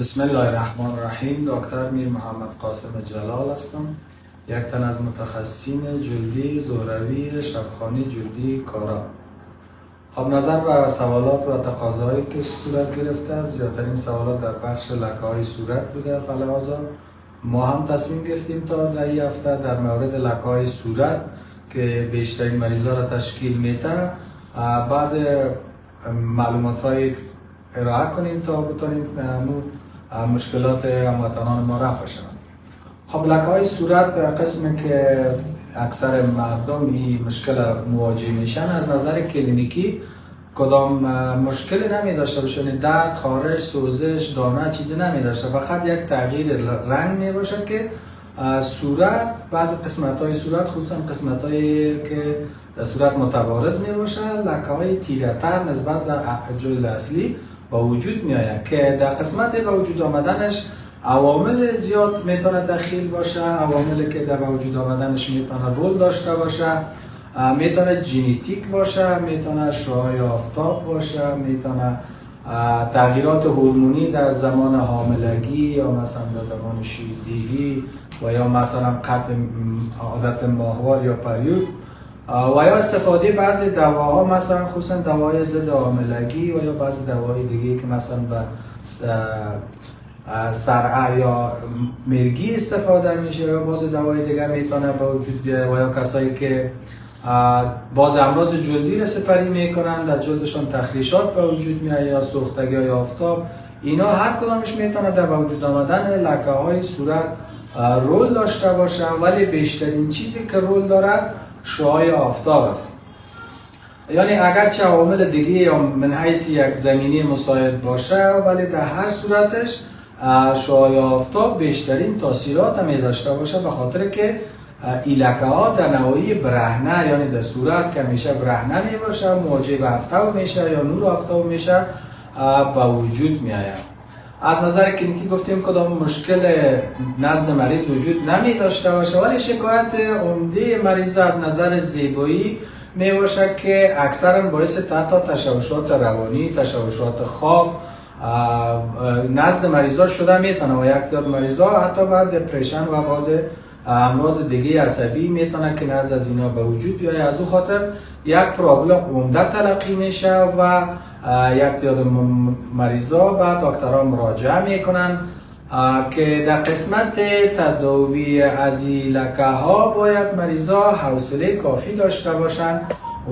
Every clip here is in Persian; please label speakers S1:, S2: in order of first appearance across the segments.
S1: بسم الله الرحمن الرحیم. دکتر میر محمد قاسم جلال هستم، یک تن از متخصصین جلدی زهروی شفاخانه جلدی کارا. خب نظر به سوالات و تقاضاهایی که صورت گرفته، زیادترین سوالات در بخش لکه‌های صورت بوده. فلحاظا ما هم تصمیم گرفتیم تا در این هفته در مورد لکه‌های صورت که بیشترین مریضا را تشکیل میده بعض معلومات ارائه کنیم تا بتونیم مشکلات هموطنان ما رفع شوند. خب لکه‌های صورت قسمی که اکثر مردم این مشکل مواجه میشن، از نظر کلینیکی کدام مشکلی نمی داشته باشه، درد، خارش، سوزش، دانه چیزی نمی داشته، فقط یک تغییر رنگ می باشه که صورت، بعض قسمت‌های صورت خصوصا قسمت‌هایی که صورت متبارز می باشه، لکه‌های تیره‌تر نسبت به جلد اصلی با وجود می آید که در قسمت با وجود آمدنش عوامل زیاد میتونه دخیل باشه. عواملی که در وجود آمدنش میتونه رول داشته باشه، میتونه ژنتیک باشه، میتونه شعاع آفتاب باشه، میتونه تغییرات هورمونی در زمان حاملگی یا مثلا در زمان شیردهی و یا مثلا قطع عادت ماهوار یا پریود و یا استفاده بعضی دواها، مثلا خصوصا دوای ضد حاملگی و یا بعضی دوای دیگه که مثلا به صرعه یا مرگی استفاده میشه یا بعضی دوای دیگر میتونه به وجود بیاره و یا کسایی که بعض امراض جلدی را سپری میکنن، در جلدشون تخریشات به وجود میاد یا سوختگی های آفتاب، اینا هر کدامش میتونه در وجود آمدن لکه های صورت رول داشته باشه، ولی بیشترین چیزی که رول داره شعاع آفتاب است. یعنی اگرچه عوامل دیگه یا من حیث یک زمینی مساعد باشه، ولی در هر صورتش شعاع آفتاب بیشترین تاثیرات می داشته باشه، به خاطر که این لکه ها در نواحی برهنه، یعنی در صورت که میشه برهنه می باشه، مواجه به آفتاب میشه یا نور آفتاب میشه به وجود می آید. از نظر کلینیکی گفتیم کدام مشکل نزد مریض وجود نمی داشته باشه، ولی شکایت عمده مریض از نظر زیبایی می باشه که اکثرا باعث تشوشات روانی، تشوشات خواب نزد مریضا شده میتونه و یک تعداد مریضا حتی بعد دپرشن و بعض امراض دیگه عصبی میتونه که نزد از اینا به وجود بیاید. از اون خاطر یک پرابلم عمده تلقی میشه و یک تعداد مریضا بعد دکترها مراجعه میکنن که در قسمت تداوی از این لکه ها باید مریضا حوصله کافی داشته باشن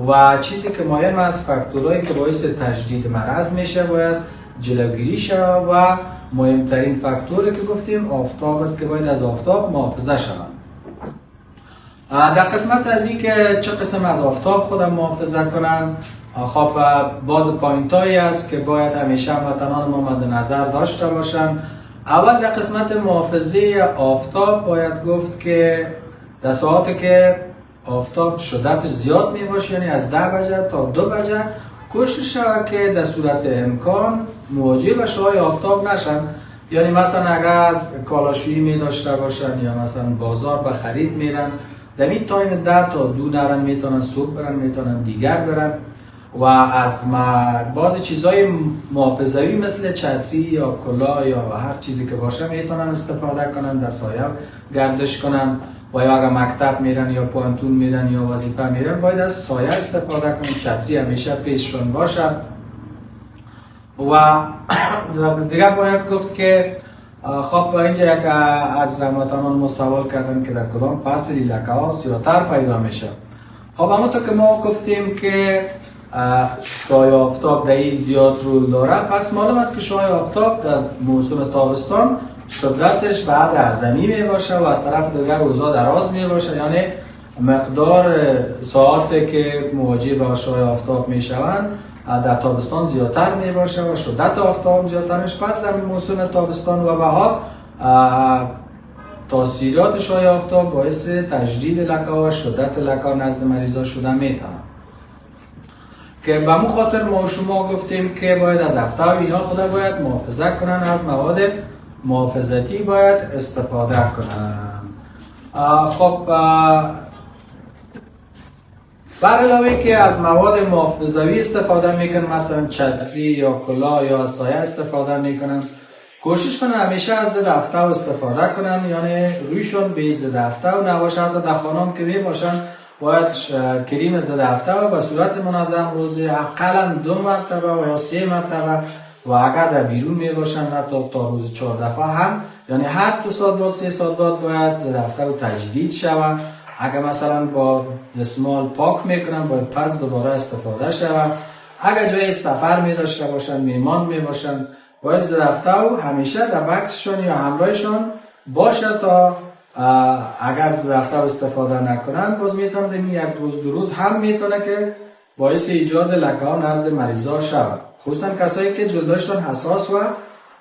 S1: و چیزی که مهم از فاکتورهایی که باعث تجدید مرض میشه باید جلوگیری شود و مهمترین فاکتوری که گفتیم آفتاب است که باید از آفتاب محافظه شود. در قسمت از این که چه قسم از آفتاب خودم محافظه کنن، خب باز پوینت هایی است که باید همیشه هموطنان ما مد نظر داشته باشن. اول در قسمت محافظه آفتاب باید گفت که در ساعاتی که آفتاب شدتش زیاد می باشه، یعنی از 10 بجه تا 2 بجه، کوشش شود که در صورت امکان مواجه به شعاع آفتاب نشن. یعنی مثلا اگر از کالاشویی می داشته باشن یا مثلا بازار به خرید میرن، در این تایم 10 تا 2 نرن، میتونن صبح برن، میتونن دیگر برن و از بعضی چیزهای محافظوی مثل چتری یا کلاه یا هر چیزی که باشه میتونن استفاده کنن، در سایه گردش کنن و یا اگر مکتب میرن یا پانتون میرن یا وظیفه میرن باید از سایه استفاده کنن، چتری همیشه پیششون باشه. و دیگه باید گفت که خب اینجا یک از هموطنان ما سوال کردن که در کدام فصل لکه ها سیاتر پیدا میشه. خب همونطور که ما گفتیم که شعاع آفتاب در این زیاد رول داره، پس معلوم است که شعاع آفتاب در موسم تابستان شدتش بعد اعظمی می باشه و از طرف دیگر روزا دراز می باشه، یعنی مقدار ساعاتی که مواجه با شعاع آفتاب می شوند در تابستان زیادتر می باشه و شدت آفتاب زیادتر میشه. پس در موسم تابستان و بهار تاثیرات شعاع آفتاب باعث تجدید لکه و شدت لکه نزد مریضا شده میتونه، که به مو خاطر ما شما گفتیم که باید از آفتاب اینا خدا باید محافظت کنن، از مواد محافظتی باید استفاده کنن. خب بر علاوه که از مواد محافظوی استفاده میکنن، مثلا چتری یا کلاه یا سایه استفاده میکنن، کوشش کنن همیشه از ضد افتو استفاده کنن، یعنی رویشون به ضد افتو نباشه. حتی در خانم که می باشن باید کریم ضد افتو به صورت منظم روزی اقلا 2 مرتبه و یا 3 مرتبه، و اگر در بیرون می باشن حتی تا روز 4 دفعه هم، یعنی هر 2 ساعت بعد 3 ساعت بعد باید ضد افتو تجدید شود. اگر مثلا با دستمال پاک میکنن باید پس دوباره استفاده شود. اگر جای سفر می داشته باشن، میمان می باشن، باید ضد افتو همیشه در بکسشون یا همراهشون باشه تا اگر ضد افتو استفاده نکنن باز میتونه دمی 1 روز 2 روز هم میتونه که باعث ایجاد لکه ها نزد مریضا شود، خصوصا کسایی که جلدشون حساس و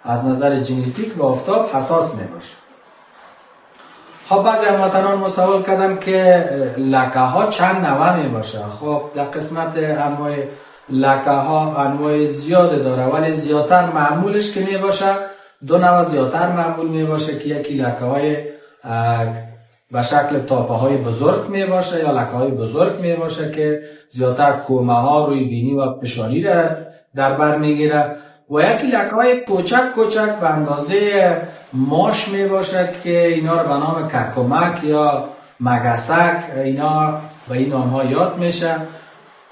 S1: از نظر ژنتیک به آفتاب حساس می باشه. خب بعضی هموطنان ما سوال کردن که لکه ها چند نوع می باشه. خب در قسمت انواع لکه ها انواع زیاد داره، ولی زیادتر معمولش که می باشه 2 نوع زیادتر معمول می باشه که یکی لکه های به شکل تاپه های بزرگ می باشه یا لکه های بزرگ می باشه که زیادتر کومه ها روی بینی و پیشانی را در بر می گیره، و یکی لکه های کوچک کوچک به اندازه ماش می باشه که اینا رو به نام ککمک یا مگسک اینا به این آنها یاد میشه.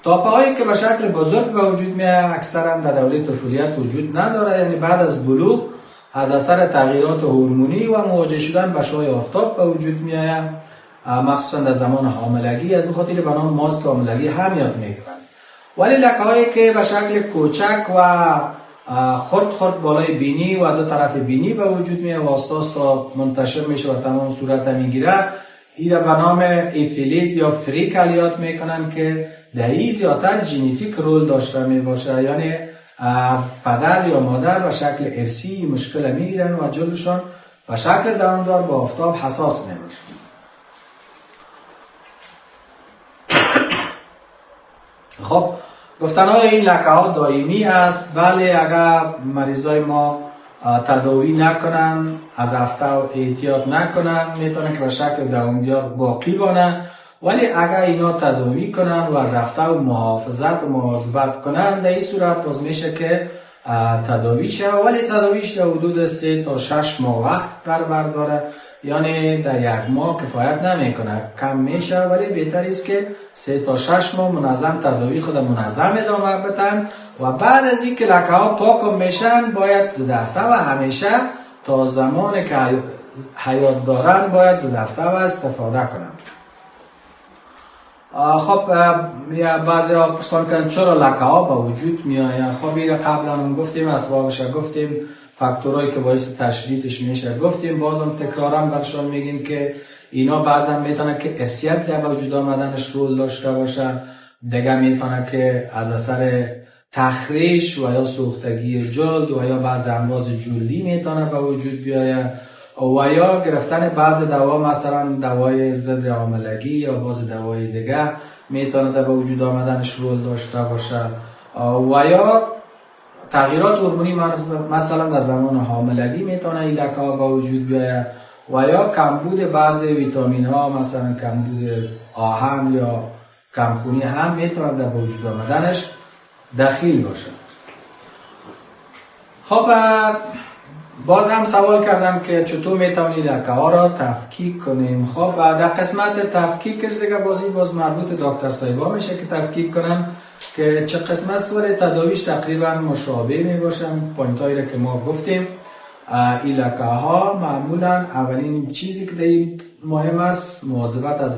S1: تاپه هایی که به شکل بزرگ به وجود میاد اکثرا در دوره طفولیت وجود نداره، یعنی بعد از بلوغ از اثر تغییرات هورمونی و مواجه شدن با شعاع آفتاب به وجود میاد، مخصوصا در زمان حاملگی. از اون خاطر به نام ماسک حاملگی هم یاد میگیرن. ولی لکه هایی که به شکل کوچک و خرد بالای بینی و 2 طرف بینی به وجود میاد واسطاست تا منتشر میشه و تمام صورت میگیره، این را به نام افیلیت یا فریکل یاد میکنن که در این زیادتر ژنتیک رول داشته می باشه، یعنی از پدر یا مادر به شکل ارثی مشکل میگیرن و جلدشان به شکل دامدار با آفتاب حساس می باشه. خب گفتنهای این لکه ها دائمی است، ولی اگر مریضای ما تداوی نکنن، از افتو احتیاط نکنن، میتونه که به شکل دامدار باقی بانه. ولی اگر اینا تداوی کنن و از افتو محافظت و مواظبت کنن، در این صورت باز میشه که تداوی شه، ولی تداویش در حدود 3 تا 6 ماه وقت برداره، یعنی در 1 ماه کفایت نمیکنه، کم میشه. ولی بهتر است که 3 تا 6 ماه منظم تداوی خود منظم ادامه بدن و بعد از این که لکه ها پاک میشن باید ضد افتو و همیشه تا زمان که حیات دارن باید ضد افتو استفاده کنن. خب بعضی ها پرسان کردن چرا لکه ها به وجود میآیند. خب این قبلا هم گفتیم، اسبابش گفتیم، فاکتورایی که باعث تشدیدش میشه گفتیم، بازم تکرارا برشان میگیم که اینا بعضا میتونه که ارثیت در وجود آمدنش رول داشته باشه، دیگه میتونه که از اثر تخریش و یا سوختگی جلد و یا بعض امراض جلدی میتونه به وجود بیاید، و یا گرفتن بعض دوا، مثلا دوای ضد حاملگی یا باز دوای دیگه میتونه در وجود آمدنش رول داشته باشه، و یا تغییرات هورمونی مثلا در زمان حاملگی میتونه این لکه ها به وجود بیاید، و یا کمبود بعضی ویتامین ها مثلا کمبود آهن یا کمخونی هم میتونه در وجود آمدنش دخیل باشه. خب باز هم سوال کردم که چطور میتونی لکه ها را تفکیک کنیم. خب در قسمت تفکیکش دیگه باز مربوط دکتر صاحبا میشه که تفکیک کنن که چه قسمت سوال تداویش تقریبا مشابه می باشن. پوینت هایی را که ما گفتیم، این لکه ها معمولا اولین چیزی که دیگه مهم است مواظبت از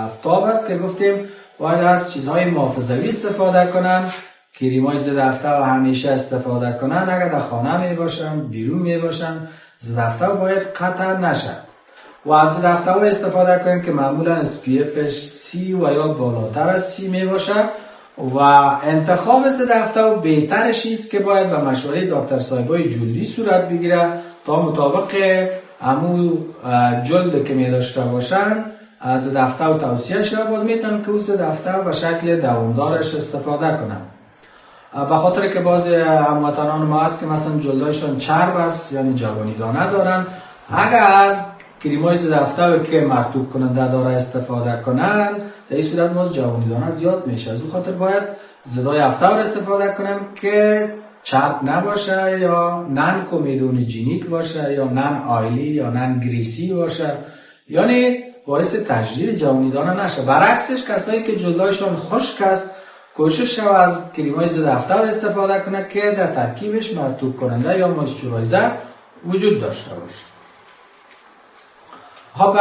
S1: آفتاب است که گفتیم باید از چیزهای محافظوی استفاده کنن، کریمای ضد افتو همیشه استفاده کنن. اگر در خانه می باشن، بیرون می باشن، ضد افتو باید قطع نشن و از ضد افتو استفاده کنن که معمولا SPF 30 و یا بالاتر از 30 می باشه. و انتخاب ضد افتو بهترش است که باید به مشوره دکتر صاحبای جلدی صورت بگیره تا مطابق امو جلد که می داشته باشن از ضد افتو توصیه شده. باز میتونن که او ضد افتو به شکل دوامدارش استفاده کنن، به خاطر که باز هموطنان ما هست که مثلا جلدایشان چرب است یعنی جوانی دانه دارن. اگر از کریمای ضد افتو که مرطوب کننده داره استفاده کنن، در این صورت باز جوانی دانه زیاد میشه. از اون خاطر باید ضدای افتو استفاده کنن که چرب نباشه یا نان کومیدونوژنیک باشه یا نان آیلی یا نان گریسی باشه، یعنی باعث تجدید جوانی دانه نشه. برعکسش کسایی که جلدشون خشک است کوشش شو از کریمای ضد آفتاب استفاده کنه که در ترکیبش مرطوب کننده یا مویسچرایزر وجود داشته باشه. خب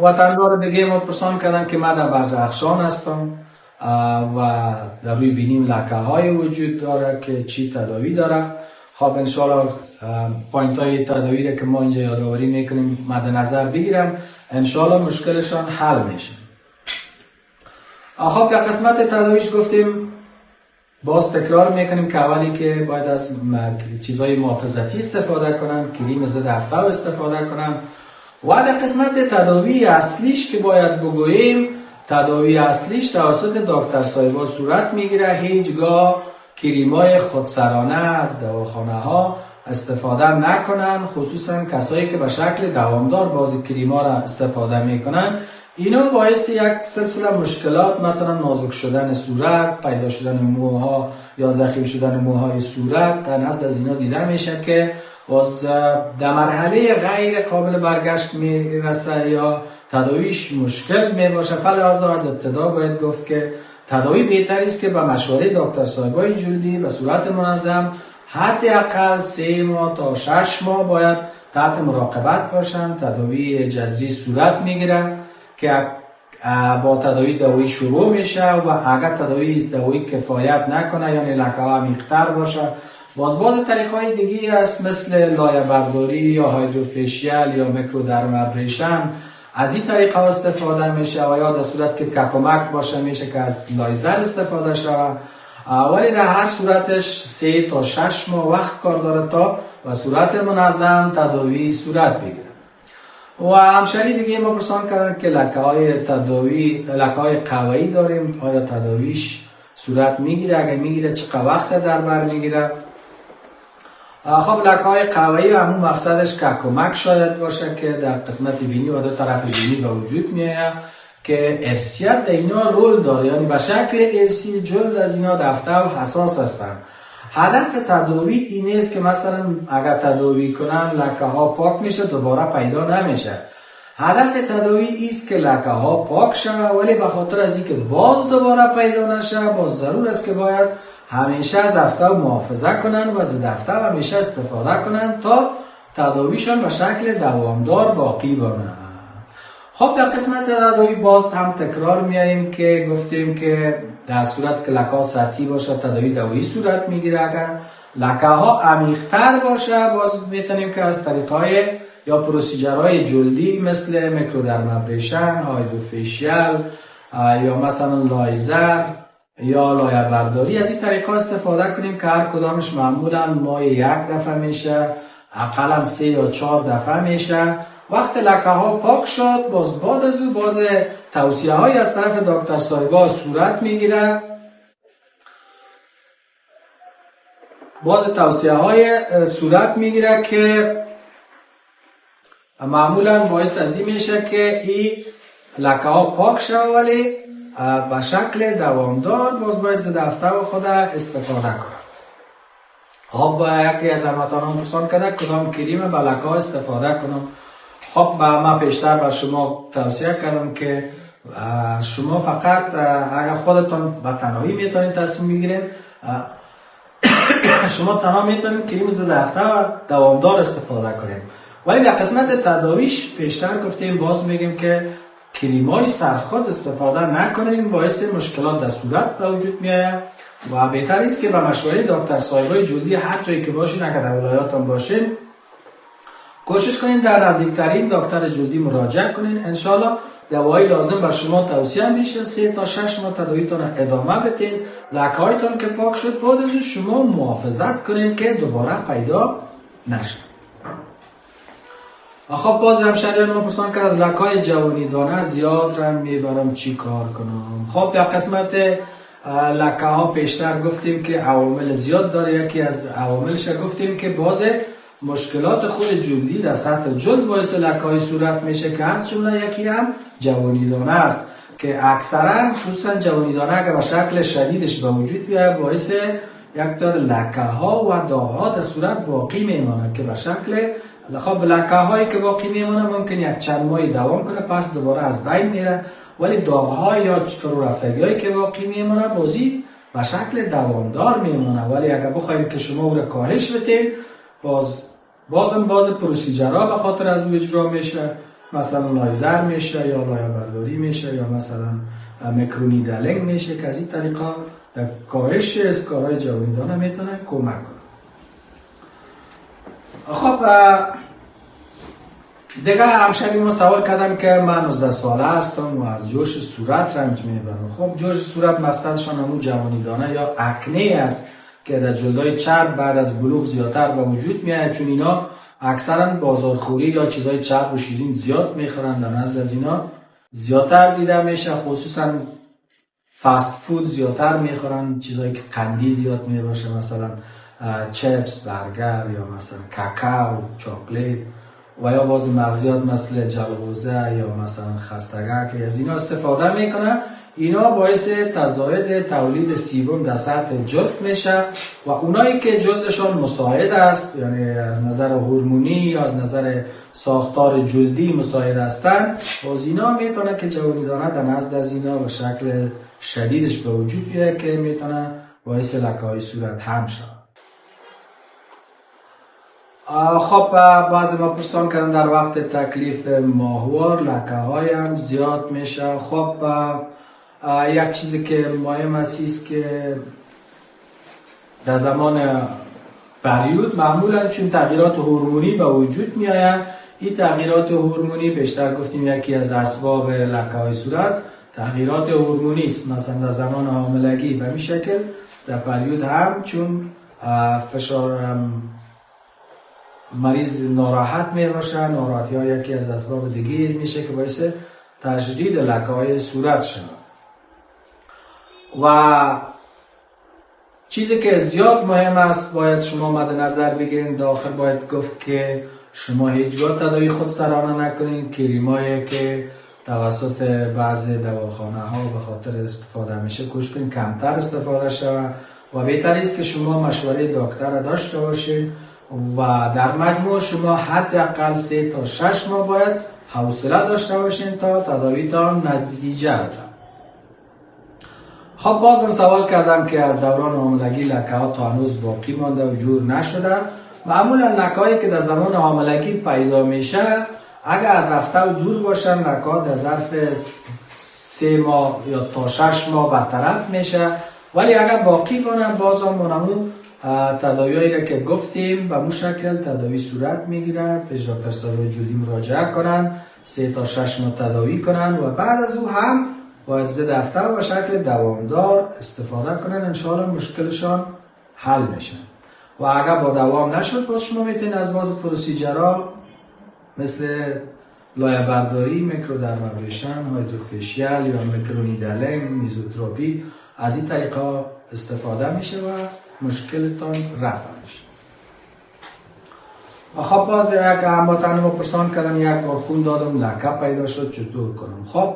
S1: وطندار دیگه ما پرسان کردن که من در برجاخشان هستم و در روی بینیم لکه های وجود داره که چی تداوی داره. خب انشاءالله پوینت های تداوی که ما اینجا یادآوری میکنیم مد نظر بگیرم، انشاءالله مشکلشان حل میشه. خب در قسمت تداویش گفتیم، باز تکرار میکنیم که اولی که باید از چیزهای محافظتی استفاده کنن، کریم ضد آفتاب استفاده کنن. و در قسمت تداوی اصلیش که باید بگوییم، تداوی اصلیش توسط دکتر صاحبا صورت میگیره. هیچگاه کریمای خودسرانه از دواخانه ها استفاده نکنن، خصوصا کسایی که به شکل دوامدار بعضی کریما را استفاده میکنن. اینا باعث یک سلسله مشکلات، مثلا نازک شدن صورت، پیدا شدن موها یا ضخیم شدن موهای صورت در نزد از اینا دیده میشه که باز در مرحله غیر قابل برگشت میرسه یا تداویش مشکل میباشه. فلذا از ابتدا باید گفت که تداوی بهتری است که به مشوره دکتر صاحبای جلدی به صورت منظم حداقل 3 ماه تا 6 ماه باید تحت مراقبت باشن. تداوی جذری صورت میگیره که با تداوی دارویی شروع میشه و اگر دارویی کفایت نکنه یعنی لکه ها عمیق‌تر باشه، باز طریق‌های دیگه هست مثل لایه برداری یا هایدروفیشیال یا میکرودرم ابریشن. از این طریقه استفاده میشه و یا در صورت که ککمک باشه میشه که از لایزر استفاده شود. ولی در هر صورتش 3 تا 6 ماه وقت کار داره تا و صورت منظم تداوی صورت بگیره. و همشری دیگه ما پرسان کردن که لکه های قوایی داریم، آیا تداویش صورت میگیره؟ اگر میگیره چقدر وقت در بر میگیره؟ خب لکه های قوایی همون مقصدش ککمک شاید باشه که در قسمت بینی و دو طرف بینی به وجود میاد که ارسیت در اینا رول داره، یعنی به شکل ارسی جلد از اینا دفته و حساس هستن. هدف تداوی این است که مثلا اگر تداوی کنن لکه ها پاک میشه دوباره پیدا نمیشه. هدف تداوی است که لکه ها پاک شود، ولی به خاطر از اینکه باز دوباره پیدا نشه باز ضرور است که باید همیشه از آفتاب محافظت کنن و از آفتاب همیشه استفاده کنن تا تداویشون به شکل دوامدار باقی بمونه. خب در قسمت تداوی باز هم تکرار میاییم که گفتیم که در صورت که لکه ها سطحی باشه تداوی دارویی صورت میگیره. اگر لکه ها عمیق‌تر باشه باز میتونیم که از طریق‌های یا پروسیجرهای جلدی مثل میکرودرم ابریشن، هایدروفیشیال یا مثلا لایزر یا لایه برداری از این طریقه استفاده کنیم که هر کدامش معمولا ماه 1 دفعه میشه، اقلا 3 یا 4 دفعه میشه. وقت لکه ها پاک شد باز بعد از او باز توصیه های از طرف دکتر صاحبا صورت میگیره. باز توصیه های صورت میگیره که معمولا باعث از این میشه که این لکه ها پاک شد، ولی به شکل دوامدار باز باید ضد آفتاب خود استفاده کنه. خب یکی از هموطنان پرسان کرده کدام کریم به لکه ها استفاده کنم. خب من پیشتر به شما توصیه کردم که شما فقط اگر خودتان به تنهایی میتونید تصمیم بگیرید شما تنها میتونید کریم ضد آفتاب دوامدار استفاده کنید. ولی در قسمت تداویش پیشتر گفتیم باز میگیم که کریمای سرخود استفاده نکنید، باعث مشکلات در صورت به وجود میاد و بهتر است که به مشوره دکتر صاحبای جلدی هر جایی که باشین، اگر در ولایتتان باشین کوشش کنین در نزدیکترین دکتر جلدی مراجعه کنین. انشالله دوایی لازم بر شما توصیه میشه. 3 تا 6 ماه تداویتون ادامه بدین. لکه‌هایتون که پاک شد بعد از شما محافظت کنین که دوباره پیدا نشه. خب باز همشریان ما پرسان کرد از لکه‌های جوانی دانه زیاد رنگ میبرم چی کار کنم؟ خب در قسمت لکه ها پیشتر گفتیم که عوامل زیاد داره. یکی از عواملش گفتیم که باز مشکلات خود جلدی در سطح جلد باعث لکه های صورت میشه که از جمله یکی هم جوانی دانه است که اکثرا خصوصا جوانی دانه اگر به شکل شدیدش به وجود بیاد باعث یک تعداد لکه ها و داغ ها در صورت باقی میمانه که به شکل خب لکه هایی که باقی میمانه ممکن یک چند ماهی دوام کنه پس دوباره از بین میره، ولی داغ ها یا فرو رفتگی هایی که باقی میمانه بازی به شکل دوامدار میمانه. ولی اگر بخواید که شما او را کاهش بدید باز پروسیجرها به خاطر از او اجرا میشه، مثلا لایزر میشه یا لایه برداری میشه یا مثلا میکرونیدلینگ میشه که از این طریقا کاهش اسکارهای جوانیدانه میتونه کمک کنه. خب دیگه همشبی ما سوال کردم که من 19 ساله هستم و از جوش صورت رنج میبرم. خب جوش صورت مقصدشان همون جوانیدانه یا اکنه است که در جلدهای چرب بعد از بلوغ زیادتر به وجود میاد، چون اینا اکثرا بازارخوری یا چیزای چرب و شیرین زیاد میخورن، در نزد از اینا زیادتر دیده میشه، خصوصا فاست فود زیادتر میخورن، چیزایی که قندی زیاد میباشه، مثلا چپس، برگر یا مثلا کاکائو، چاکلیت و یا بعضی مغزیات مثل جلغوزه یا مثلا خستگک که از اینا استفاده میکنه. اینا باعث تزاید تولید سیبم در سطح جلد میشه و اونایی که جلدشان مساعد است، یعنی از نظر هورمونی یا از نظر ساختار جلدی مساعد هستند، باز اینا میتونه که جوانیدانه در نزد از اینا به شکل شدیدش به وجود بیاد که میتونه باعث لکه های صورت هم شود. خب بعضی ما پرسان کردن در وقت تکلیف ماهوار لکه های هم زیاد میشه. خب یک چیزی که مهم است که در زمان پریود معمولا چون تغییرات هورمونی به وجود می آید، این تغییرات هورمونی بیشتر گفتیم یکی از اسباب لکه های صورت تغییرات هورمونی است. مثلا در زمان حاملگی به این شکل در پریود هم چون فشار مریض ناراحت می باشه، ناراحتی ها یکی از اسباب دیگه میشه که باعث تشدید لکه های صورت شود. و چیزی که زیاد مهم است باید شما مد نظر بگیرید، داخل باید گفت که شما هیچگاه تداوی خود سرانه نکنید. کریمایی که توسط بعضی دواخانه ها به خاطر استفاده میشه کوشش کنید کمتر استفاده شود و بهتر است که شما مشوره دکتر داشته باشید و در مجموع شما حداقل 3 تا 6 ماه باید حوصله داشته باشید تا تداویتان نتیجه بده. خب بازم سوال کردم که از دوران حاملگی لکه ها تا هنوز باقی مانده و جور نشده. معمولا لکه هایی که در زمان حاملگی پیدا میشه اگر از هفته و دور باشن لکه ها در ظرف 3 ماه یا تا 6 ماه برطرف میشه، ولی اگر باقی مانن بازم منمون تداویایی را که گفتیم به مو شکل تداوی صورت میگیره، پیش دکتر سروی جلدی مراجعه کنن، 3 تا 6 ماه تداوی کنن و بعد از او هم باید زد هفته و به شکل دوامدار استفاده کنن، انشاءالله مشکلشان حل میشه. و اگر با دوام نشد باز شما میتونید از باز پروسیجرها مثل لایه برداری، میکرودرمابریشن، هایدروفیشیال یا میکرونیدلینگ، میزوتراپی از این طریقا استفاده میشه و مشکلتان رفع میشه. خب باز یک هموطن ما پرسان کردن یک بار خون دادم لکه پیدا شد چطور کنم؟ خب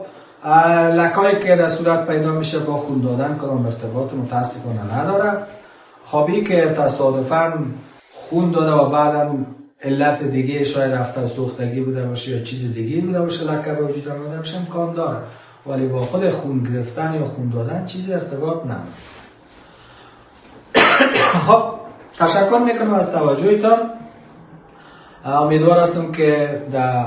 S1: لکه‌ای که در صورت پیدا میشه با خون دادن کدام ارتباط متاسفانه نداره. خب که تصادفاً خون داده و بعداً علت دیگه شاید هفته سوختگی بوده باشه یا چیز دیگه بوده باشه لکه به وجود آمده باشه امکان داره، ولی با خود خون گرفتن یا خون دادن چیزی ارتباط نداره. خب تشکر میکنم از توجهتان. امیدوار هستم که در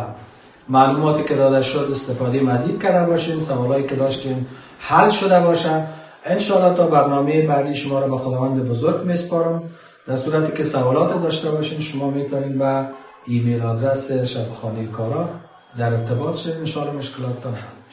S1: معلوماتی که داده شد استفاده مزید کرده باشین، سوالایی که داشتین حل شده باشه. انشاءالله تا برنامه بعدی شما را به خداوند بزرگ میسپارم. در صورتی که سوالات داشته باشین شما میتونید با ایمیل آدرس شفاخانه کارا در ارتباط شید، انشاءالله مشکلاتتان حل.